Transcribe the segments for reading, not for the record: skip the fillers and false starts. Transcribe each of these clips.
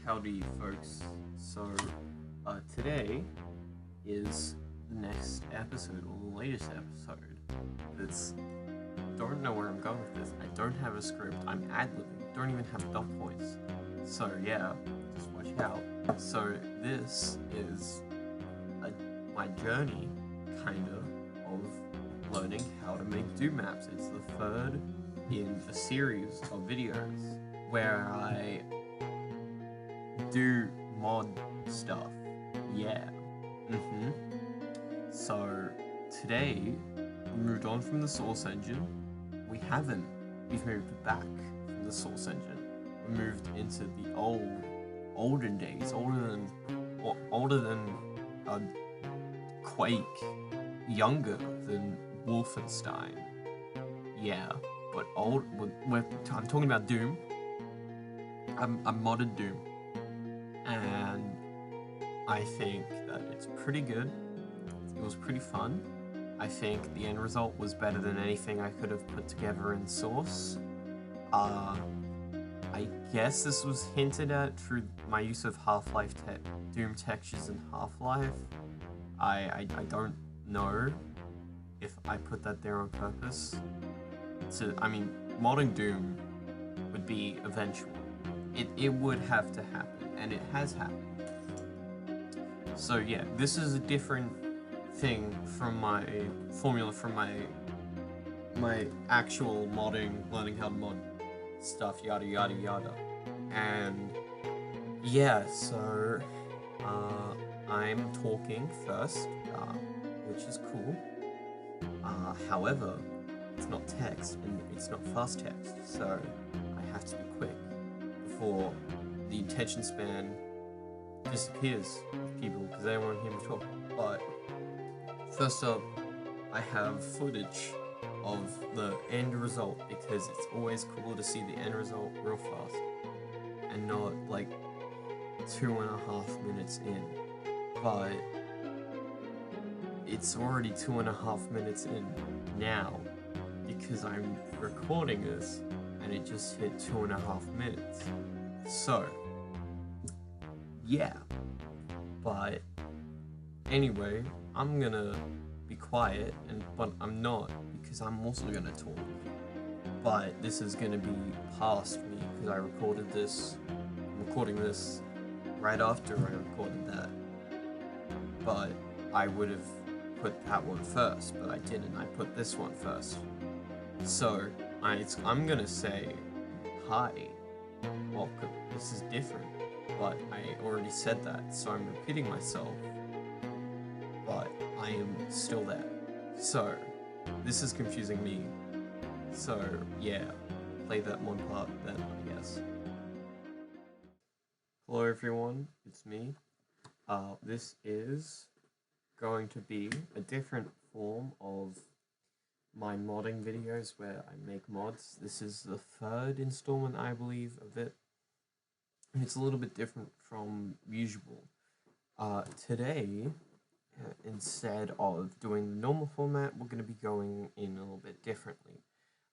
Howdy, folks. So, today is the next episode, or the latest episode. It's don't know where I'm going with this. I don't have a script. I'm ad-libbing. Don't even have dot points. So yeah, just watch out. So this is my journey, kind of learning how to make Doom maps. It's the third in a series of videos where I do mod stuff. Yeah. So today we moved on from the source engine. We haven't. We've moved back from the source engine. We moved into the olden days, older than Quake, younger than Wolfenstein. Yeah, but I'm talking about Doom. I modded Doom, and I think that it's pretty good. It was pretty fun. I think the end result was better than anything I could have put together in Source. I guess this was hinted at through my use of Half-Life Doom textures in Half-Life. I don't know if I put that there on purpose. I mean, modding Doom would be eventual. It would have to happen, and it has happened. So yeah, this is a different thing from my formula from my actual modding, learning how to mod stuff, yada yada yada. And yeah, so I'm talking first, which is cool. However, it's not text and it's not fast text, so I have to be quick before the attention span disappears with people because they won't hear me talk. But first up, I have footage of the end result because it's always cool to see the end result real fast and not like 2.5 minutes in. But it's already 2.5 minutes in now because I'm recording this and it just hit 2.5 minutes. So yeah, but anyway, I'm gonna be quiet, but I'm not, because I'm also gonna talk. But this is gonna be past me because I recorded this. I'm recording this right after I recorded that. But I would have put that one first, but I didn't. I put this one first. So I'm gonna say hi, welcome. This is different, but I already said that, so I'm repeating myself. But I am still there. So this is confusing me. So yeah, play that one part then, I guess. Hello everyone, it's me. This is going to be a different form of my modding videos where I make mods. This is the third installment, I believe, of it. And it's a little bit different from usual. Today, instead of doing the normal format, we're going to be going in a little bit differently.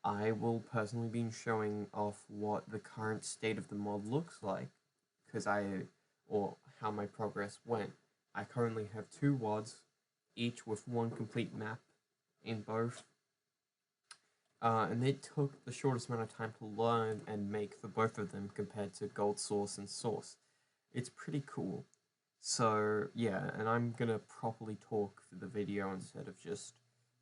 I will personally be showing off what the current state of the mod looks like, or how my progress went. I currently have 2 WODs, each with 1 complete map in both. And it took the shortest amount of time to learn and make for both of them compared to Gold Source and Source. It's pretty cool. So yeah, and I'm gonna properly talk for the video instead of just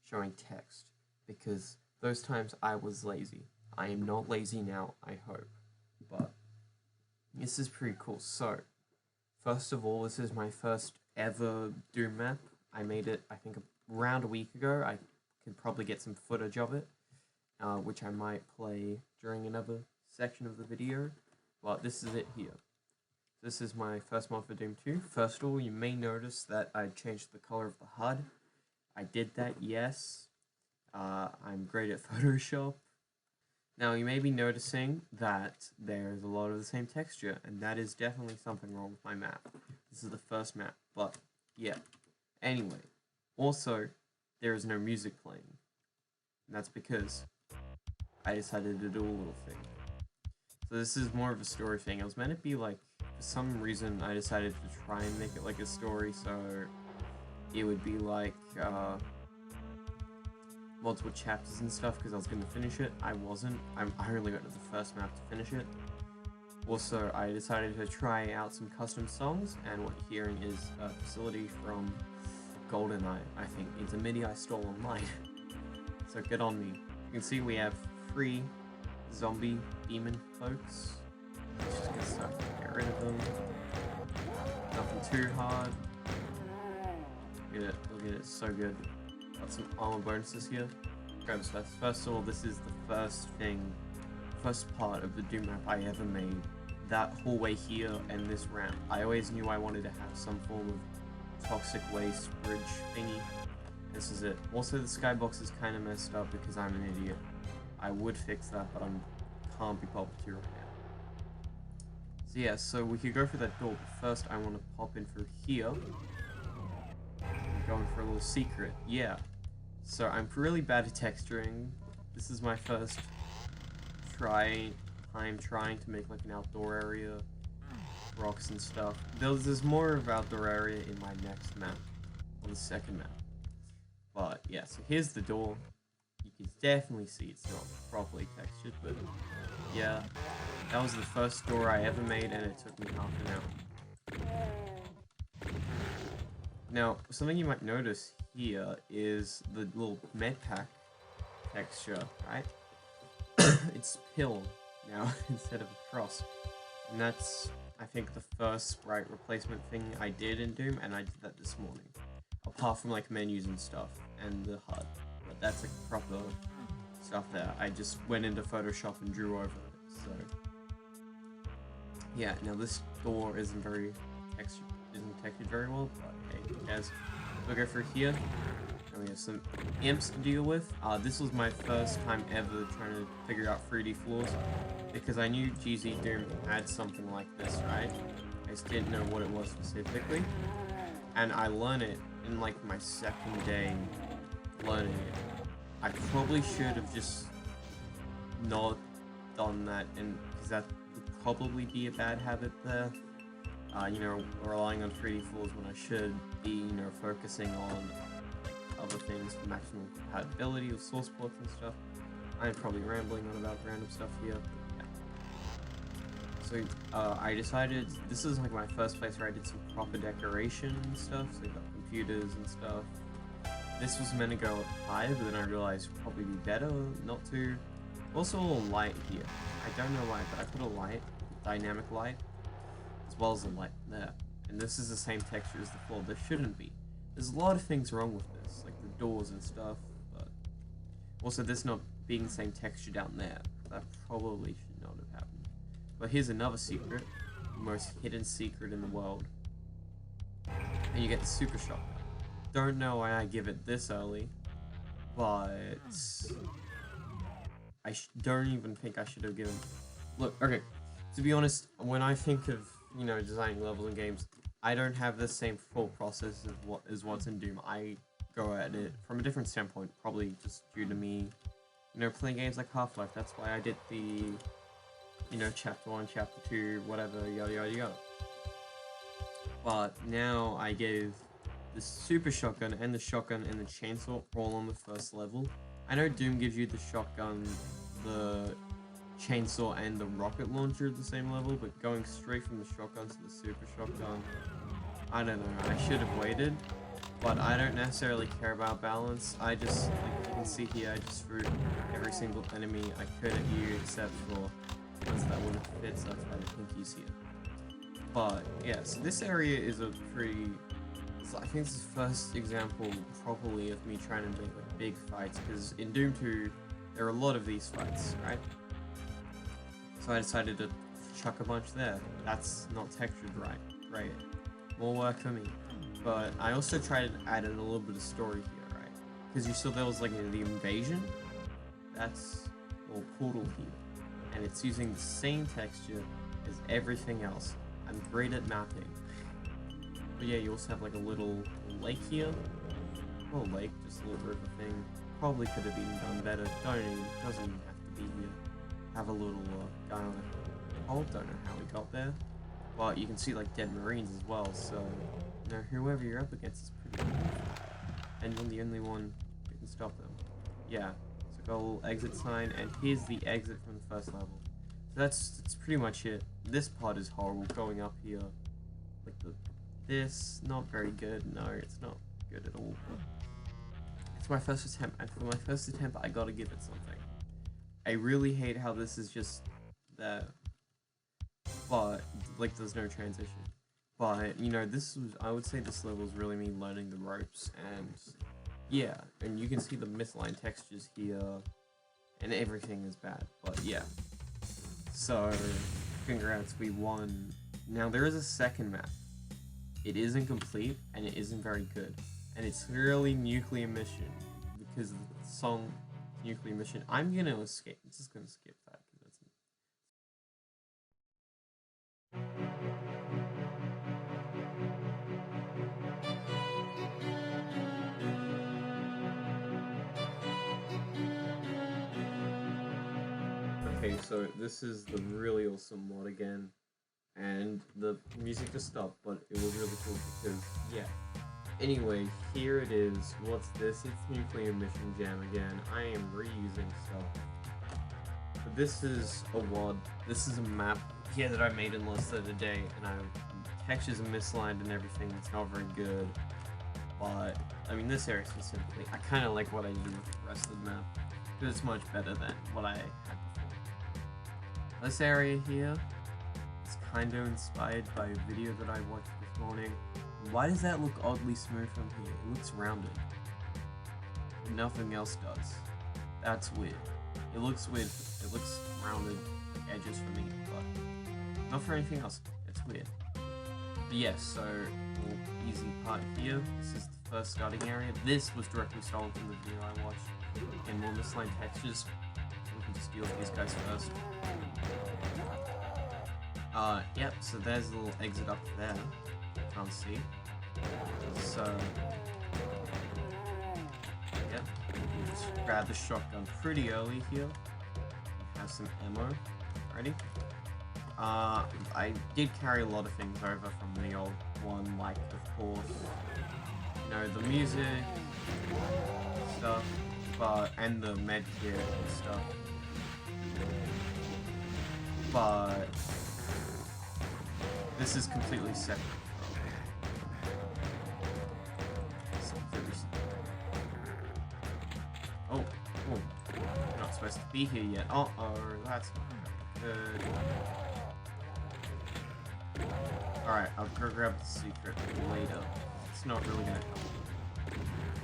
showing text, because those times I was lazy. I am not lazy now, I hope. But this is pretty cool. So first of all, this is my first ever Doom map. I made it, I think, around a week ago. I could probably get some footage of it, which I might play during another section of the video. But this is it here. This is my first mod for Doom 2. First of all, you may notice that I changed the color of the HUD. I did that, yes. I'm great at Photoshop. Now, you may be noticing that there's a lot of the same texture, and that is definitely something wrong with my map. This is the first map, but yeah. Anyway, also, there is no music playing. And that's because I decided to do a little thing. So this is more of a story thing. It was meant to be like, for some reason I decided to try and make it like a story, so it would be like multiple chapters and stuff, because I was going to finish it. I wasn't. I only got to the first map to finish it. Also, I decided to try out some custom songs, and what you're hearing is a facility from GoldenEye, I think. It's a MIDI I stole online. So get on me. You can see we have 3 zombie demon folks. Let's just get stuck and get rid of them. Nothing too hard. Look at it, so good. Got some armor bonuses here. Grab this. First of all, this is the first part of the Doom map I ever made. That hallway here and this ramp. I always knew I wanted to have some form of toxic waste bridge thingy. This is it. Also, the skybox is kind of messed up because I'm an idiot. I would fix that, but I can't be bothered to right now. So yeah, so we could go for that door, but first I want to pop in through here. I'm going for a little secret. Yeah. So I'm really bad at texturing. This is my first time trying to make like an outdoor area, rocks and stuff. There's more of outdoor area in my next map, on the second map. But yeah, so here's the door. You can definitely see it's not properly textured, but yeah, that was the first door I ever made, and it took me half an hour. Now, something you might notice here is the little med pack texture, right? It's pill now instead of a cross, and that's, I think, the first sprite replacement thing I did in Doom, and I did that this morning. Apart from like menus and stuff and the HUD, but that's like proper stuff there. I just went into Photoshop and drew over it. So yeah, now this door isn't textured very well, but hey, who cares? We'll go through here, and we have some imps to deal with. This was my first time ever trying to figure out 3D floors, because I knew GZ Doom had something like this, right? I just didn't know what it was specifically, and I learned it in like my second day learning it. I probably should have just not done that, and because that would probably be a bad habit there. You know, relying on 3D floors when I should be, you know, focusing on like other things for maximum compatibility with source ports and stuff. I'm probably rambling on about random stuff here. But yeah. So I decided this is like my first place where I did some proper decoration and stuff. So I got computers and stuff. This was meant to go up higher, but then I realized it'd probably be better not to. Also a little light here. I don't know why, but I put a light, dynamic light, as well as a light there. And this is the same texture as the floor. There shouldn't be. There's a lot of things wrong with this, like the doors and stuff, but also this not being the same texture down there. That probably should not have happened. But here's another secret, the most hidden secret in the world. And you get the super shotgun. Don't know why I give it this early, but I don't even think I should have given. Look, okay, to be honest, when I think of, you know, designing levels in games, I don't have the same full process as what's in Doom. I go at it from a different standpoint, probably just due to me, you know, playing games like Half-Life. That's why I did the, you know, chapter 1, chapter 2, whatever, yada yada yada. But now I gave the super shotgun and the chainsaw all on the first level. I know Doom gives you the shotgun, the chainsaw, and the rocket launcher at the same level, but going straight from the shotgun to the super shotgun, I don't know, I should have waited, but I don't necessarily care about balance. I just, like you can see here, I just threw every single enemy I could at you except for ones that wouldn't fit, so that's why the pinkies here. But yeah, so this area is a pretty, I think this is the first example properly of me trying to make like big fights, because in Doom 2 there are a lot of these fights, right? So I decided to chuck a bunch there. That's not textured right. Great. More work for me. But I also tried to add in a little bit of story here, right? Because you saw there was like the invasion. That's a little portal here. And it's using the same texture as everything else. I'm great at mapping. But yeah, you also have like a little lake here. Well, lake, just a little river thing. Probably could have been done better. Doesn't even have to be here. Have a little guy on it. hold. Don't know how we got there. But you can see like dead marines as well, so you know, whoever you're up against is pretty good. And you're the only one who can stop them. Yeah. So got a little exit sign, and here's the exit from the first level. So that's pretty much it. This part is horrible, going up here. Like this, not very good. No, it's not good at all. It's my first attempt, and for my first attempt, I gotta give it something. I really hate how this is just there. But, like, there's no transition. But, you know, I would say this level is really me learning the ropes, and yeah, and you can see the misaligned textures here, and everything is bad, but yeah. So, congrats, we won. Now, there is a second map. It isn't complete, and it isn't very good, and it's really Nuclear Mission, because of the song Nuclear Mission. I'm gonna escape, I'm just gonna skip that. Okay, so this is the really awesome mod again, and the music just stopped, but it was really cool because, yeah. Anyway, here it is. What's this? It's Nuclear Mission Jam again. I am reusing stuff. But this is a WOD. This is a map here that I made in less than a day, and textures are misaligned and everything. It's not very good. But, I mean, this area specifically, I kind of like what I did with the rest of the map, because it's much better than what I had before. This area here is kind of inspired by a video that I watched this morning. Why does that look oddly smooth from here? It looks rounded. Nothing else does. That's weird. It looks weird. It looks rounded edges for me, but not for anything else. It's weird. But yes, so little easy part here. This is the first starting area. This was directly stolen from the video I watched. And more misaligned textures. We can just deal with these guys first. Yep, so there's a little exit up there. Can't see. So, yep, just grab the shotgun pretty early here. Have some ammo. Ready? I did carry a lot of things over from the old one, like, of course, you know, the music, stuff, and the med kit and stuff. But this is completely separate from... Oh, you're not supposed to be here yet. Oh, that's not good. Alright, I'll go grab the secret later. It's not really gonna help.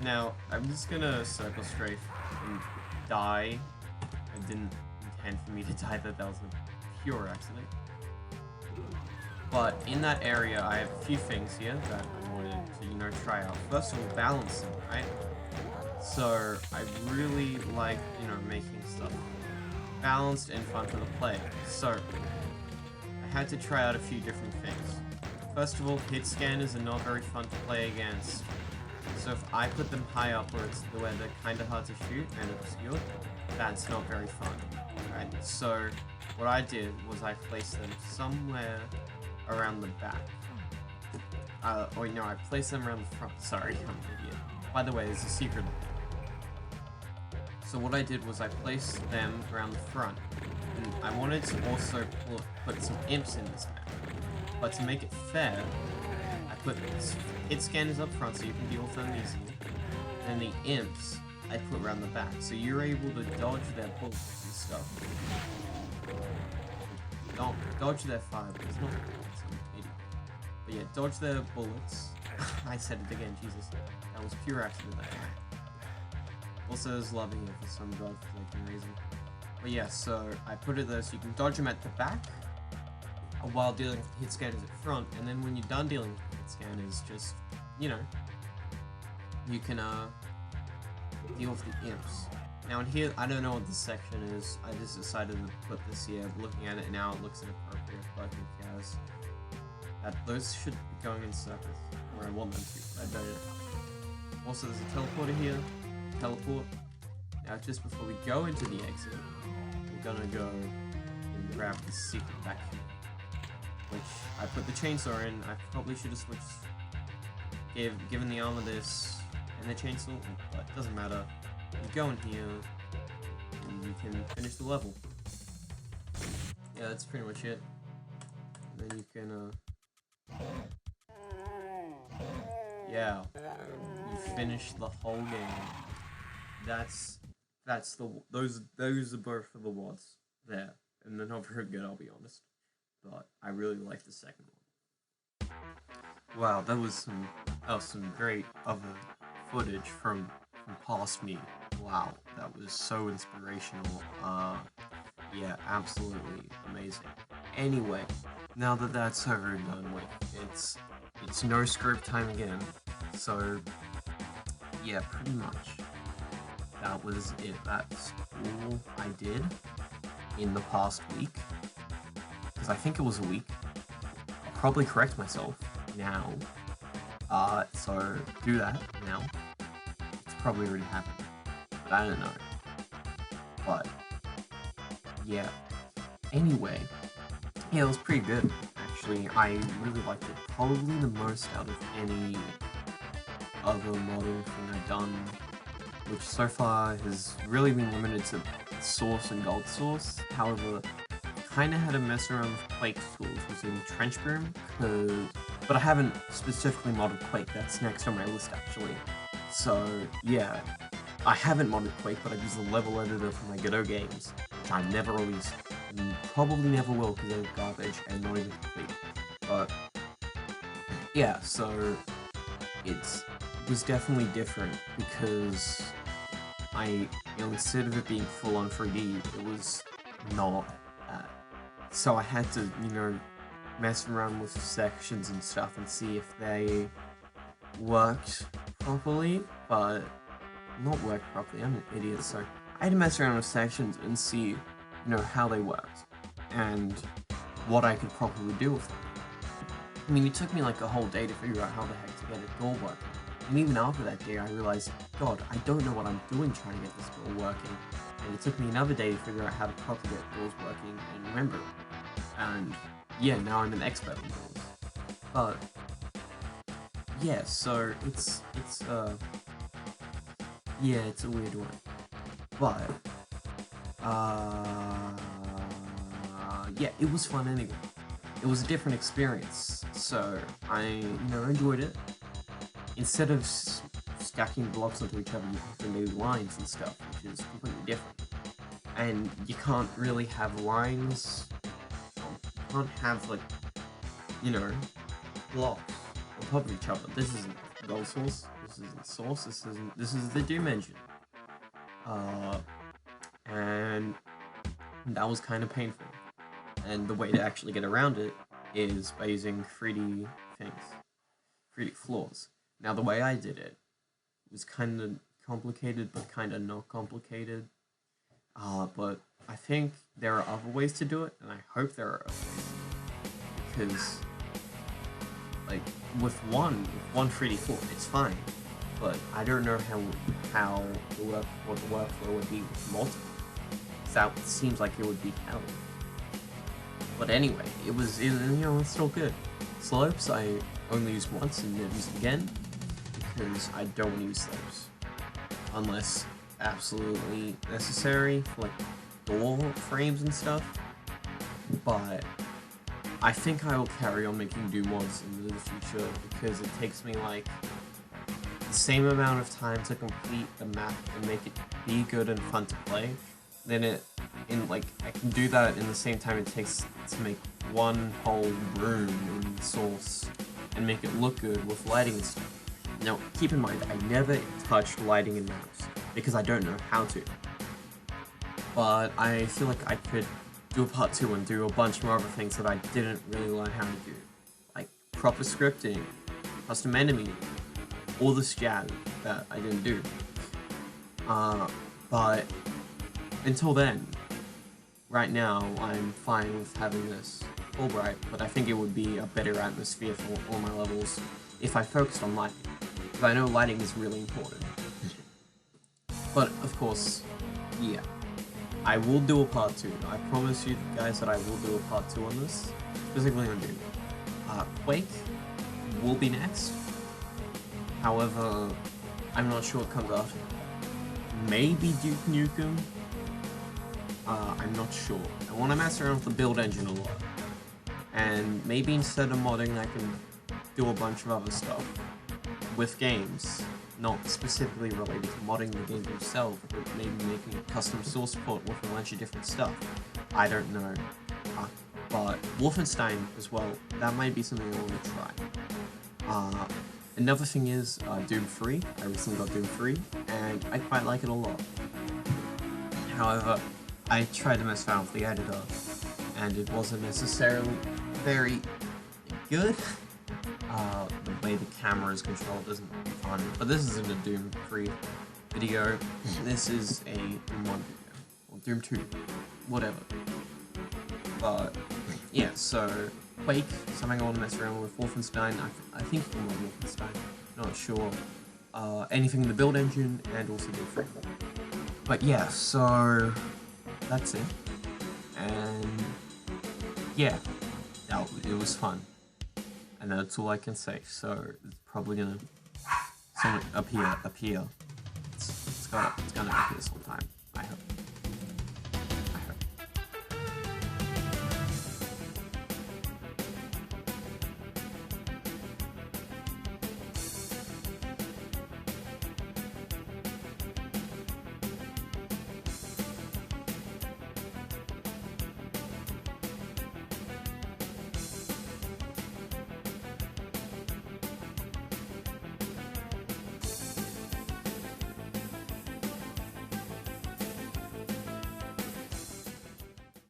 Now, I'm just gonna circle strafe and die. I didn't intend for me to die, that was a pure accident. But in that area, I have a few things here that I wanted to, you know, try out. First of all, balancing, right? So, I really like, you know, making stuff balanced and fun for the player. So, I had to try out a few different things. First of all, hit scanners are not very fun to play against. So if I put them high up where they're kind of hard to shoot and obscure, that's not very fun, right? So what I did was I placed them somewhere around the back. Or no, I placed them around the front. Sorry, I'm an idiot. By the way, there's a secret. So what I did was I placed them around the front. And I wanted to also put some imps in this map. But to make it fair, I put hit scanners up front so you can deal with them easily. And the imps, I put around the back. So you're able to dodge their bullets and stuff. Don't dodge their fire, but it's not some idiot. But yeah, dodge their bullets. I said it again, Jesus. That was pure accident. Also, there's loving it for some godforsaken reason. But yeah, so I put it there so you can dodge them at the back while dealing with hit scanners at front, and then when you're done dealing with hit scanners, just, you know, you can deal with the imps. Now in here, I don't know what this section is. I just decided to put this here. Looking at it now, it looks inappropriate, but who cares? Those should be going in circles, where I want them to, but I don't know. Also, there's a teleporter here. Teleport. Now, just before we go into the exit, we're gonna go in grab the secret vacuum, which I put the chainsaw in. I probably should have switched, given the armor this and the chainsaw, but it doesn't matter. You go in here, and you can finish the level. Yeah, that's pretty much it. And then you can, yeah, you finish the whole game. That's those are both for the WODs there, and they're not very good, I'll be honest. But I really like the second one. Wow, that was some great other footage from past me. Wow, that was so inspirational. Yeah, absolutely amazing. Anyway, now that that's over and done with, it's no script time again. So yeah, pretty much that was it. That's all I did in the past week, because I think it was a week. I'll probably correct myself now. So do that now. It's probably already happened, but I don't know. But yeah. Anyway, yeah, it was pretty good. Actually, I really liked it. Probably the most out of any other modding thing I've done, which so far has really been limited to Source and Gold Source. However, kind of had a mess around with Quake tools, was in Trench Boom, but I haven't specifically modded Quake. That's next on my list, actually. So yeah, I haven't modded Quake, but I've used the level editor for my Godot games, which I've never released, and probably never will because they're garbage and not even complete. But yeah, so it was definitely different because instead of it being full on 3D, it was not. So I had to, mess around with the sections and stuff and see if they worked properly, but not worked properly. I'm an idiot, so I had to mess around with sections and see, how they worked and what I could properly do with them. I mean, it took me like a whole day to figure out how the heck to get a door working. And even after that day, I realized, God, I don't know what I'm doing trying to get this door working. And it took me another day to figure out how to properly get doors working and remember it. And yeah, now I'm an expert on doors. But yeah, so it's yeah, it's a weird one. But yeah, it was fun anyway. It was a different experience, so I, enjoyed it. Instead of stacking blocks onto each other, you have to do lines and stuff, which is completely different. And you can't really have lines. You can't have like, blocks on top of each other. This isn't Gold Source. This isn't Source. This is the Doom engine. And that was kind of painful. And the way to actually get around it is by using 3D things, 3D floors. Now, the way I did it was kind of complicated, but kind of not complicated. But I think there are other ways to do it, and I hope there are other ways. Because, like, with one 3D floor, it's fine. But I don't know how what the workflow would be with multiple. That seems like it would be hell. But anyway, it's still good. Slopes I only used once and never used again because I don't use those unless absolutely necessary for like door frames and stuff. But I think I will carry on making Doom mods into the future because it takes me like the same amount of time to complete the map and make it be good and fun to play. Then I can do that in the same time it takes to make one whole room in Source and make it look good with lighting and stuff. Now, keep in mind, I never touched lighting in mouse because I don't know how to. But I feel like I could do a part 2 and do a bunch more other things that I didn't really learn how to do. Like proper scripting, custom enemy, all this jazz that I didn't do. But until then, right now, I'm fine with having this Fulbright, but I think it would be a better atmosphere for all my levels if I focused on lighting, because I know lighting is really important. But, of course, yeah. I will do a part 2. I promise you guys that I will do a part 2 on this, specifically on Doom. Quake will be next. However, I'm not sure what comes after. Maybe Duke Nukem. I'm not sure. I want to mess around with the build engine a lot. And maybe instead of modding, I can do a bunch of other stuff with games. Not specifically related to modding the game itself, but maybe making a custom source port with a bunch of different stuff. I don't know. But Wolfenstein as well, that might be something I want to try. Another thing is Doom 3. I recently got Doom 3, and I quite like it a lot. However, I tried to mess around with the editor, and it wasn't necessarily very good. The way the camera is controlled isn't fun, but this isn't a Doom 3 video. This is a Doom 1 video, or Doom 2, whatever. But yeah, so Quake, something I want to mess around with. Wolfenstein, I think you can love Wolfenstein, not sure. Anything in the build engine, and also Doom 3. But yeah, so that's it. And yeah, it was fun. And that's all I can say. So it's probably gonna appear. It's gonna appear sometime.